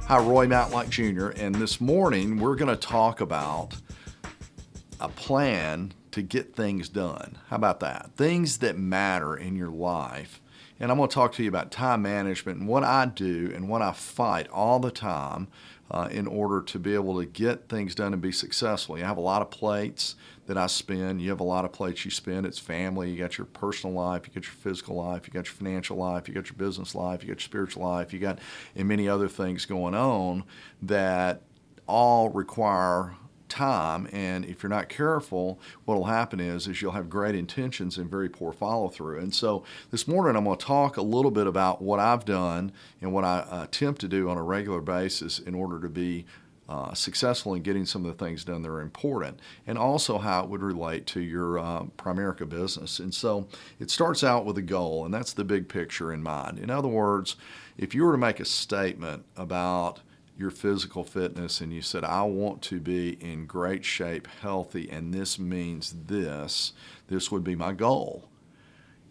Hi, Roy Matlock Jr., and this morning we're going to talk about a plan to get things done. How about that? Things that matter in your life. And I'm going to talk to you about time management and what I do and what I fight all the time in order to be able to get things done and be successful. You have a lot of plates that I spin. You have a lot of plates you spin. It's family. You got your personal life. You got your physical life. You got your financial life. You got your business life. You got your spiritual life. You got and many other things going on that all require time, and if you're not careful, what will happen is you'll have great intentions and very poor follow-through. And so this morning I'm going to talk a little bit about what I've done and what I attempt to do on a regular basis in order to be successful in getting some of the things done that are important, and also how it would relate to your Primerica business. And so it starts out with a goal, and that's the big picture in mind. In other words, if you were to make a statement about your physical fitness and you said, I want to be in great shape, healthy, and this means this would be my goal.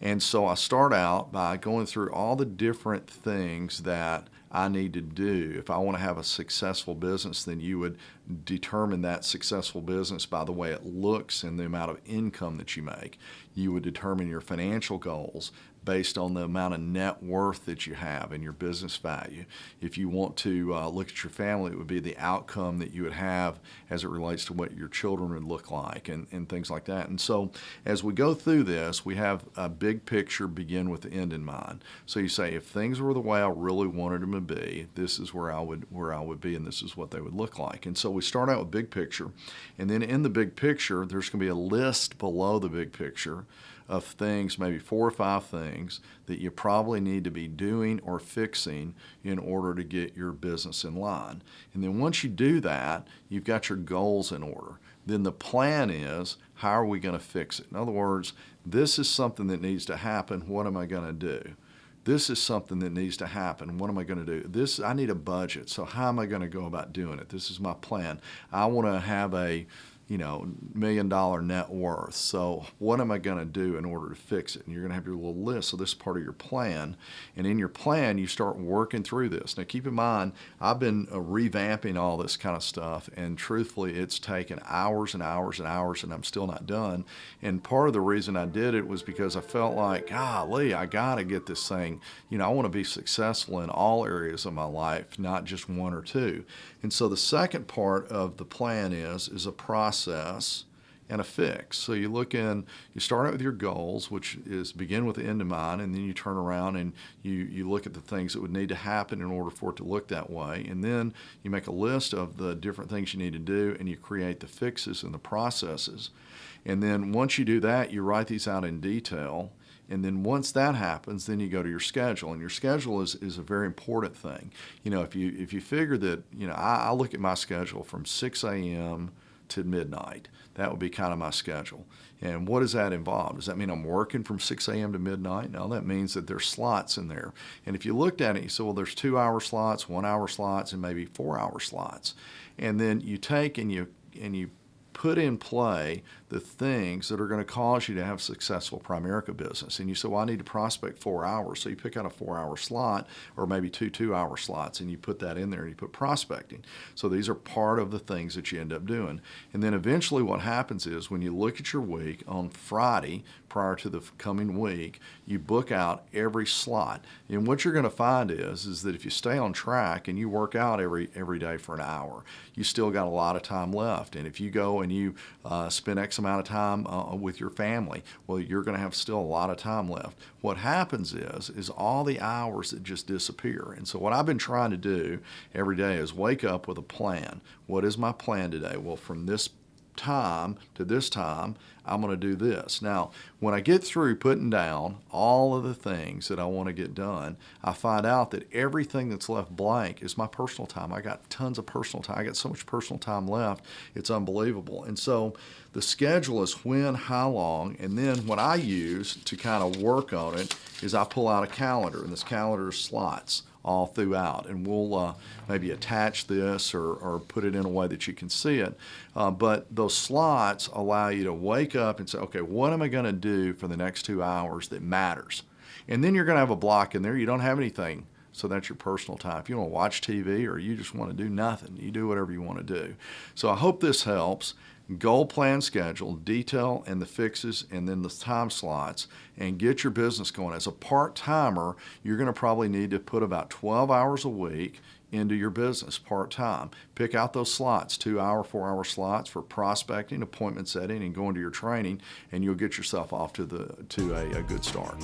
And so I start out by going through all the different things that I need to do. If I want to have a successful business, then you would determine that successful business by the way it looks and the amount of income that you make. You would determine your financial goals based on the amount of net worth that you have and your business value. If you want to look at your family, it would be the outcome that you would have as it relates to what your children would look like and things like that. And so as we go through this, we have a big picture begin with the end in mind. So you say, if things were the way I really wanted them to be, this is where I would be, and this is what they would look like. And so we start out with big picture, and then in the big picture, there's going to be a list below the big picture of things, maybe 4 or 5 things that you probably need to be doing or fixing in order to get your business in line. And then once you do that, you've got your goals in order. Then the plan is, how are we going to fix it? In other words, this is something that needs to happen. What am I going to do? This is something that needs to happen. What am I going to do? I need a budget. So how am I going to go about doing it? This is my plan. I want to have a $1 million net worth. So what am I going to do in order to fix it? And you're going to have your little list. So this is part of your plan. And in your plan, you start working through this. Now keep in mind, I've been revamping all this kind of stuff. And truthfully, it's taken hours and hours and hours, and I'm still not done. And part of the reason I did it was because I felt like, golly, I got to get this thing. I want to be successful in all areas of my life, not just one or two. And so the second part of the plan is a process and a fix. So you start out with your goals, which is begin with the end in mind, and then you turn around and you look at the things that would need to happen in order for it to look that way. And then you make a list of the different things you need to do, and you create the fixes and the processes. And then once you do that, you write these out in detail. And then once that happens, then you go to your schedule. And your schedule is a very important thing. If you figure that, I look at my schedule from 6 a.m. to midnight. That would be kind of my schedule. And what does that involve? Does that mean I'm working from 6 a.m. to midnight? No, that means that there's slots in there. And if you looked at it, you say, well, there's 2-hour slots, 1-hour slots, and maybe 4-hour slots. And then you take and you put in play the things that are going to cause you to have a successful Primerica business. And you say, well, I need to prospect 4 hours. So you pick out a 4-hour slot or maybe 2 2-hour slots, and you put that in there and you put prospecting. So these are part of the things that you end up doing. And then eventually what happens is when you look at your week on Friday prior to the coming week, you book out every slot. And what you're going to find is that if you stay on track and you work out every day for an hour, you still got a lot of time left. And if you go and you spend X amount of time with your family, well, you're going to have still a lot of time left. What happens is all the hours that just disappear. And so what I've been trying to do every day is wake up with a plan. What is my plan today? Well, from this time to this time, I'm going to do this. Now, when I get through putting down all of the things that I want to get done, I find out that everything that's left blank is my personal time. I got tons of personal time. I got so much personal time left. It's unbelievable. And so the schedule is when, how long, and then what I use to kind of work on it is I pull out a calendar, and this calendar is slots all throughout, and we'll maybe attach this or put it in a way that you can see it. But those slots allow you to wake up and say, okay, what am I going to do for the next 2 hours that matters? And then you're going to have a block in there. You don't have anything So that's your personal time. If you want to watch TV or you just want to do nothing, you do whatever you want to do. So I hope this helps. Goal, plan, schedule, detail, and the fixes, and then the time slots, and get your business going. As a part-timer, you're going to probably need to put about 12 hours a week into your business part-time. Pick out those slots, 2-hour, 4-hour slots for prospecting, appointment setting, and going to your training, and you'll get yourself off to a good start.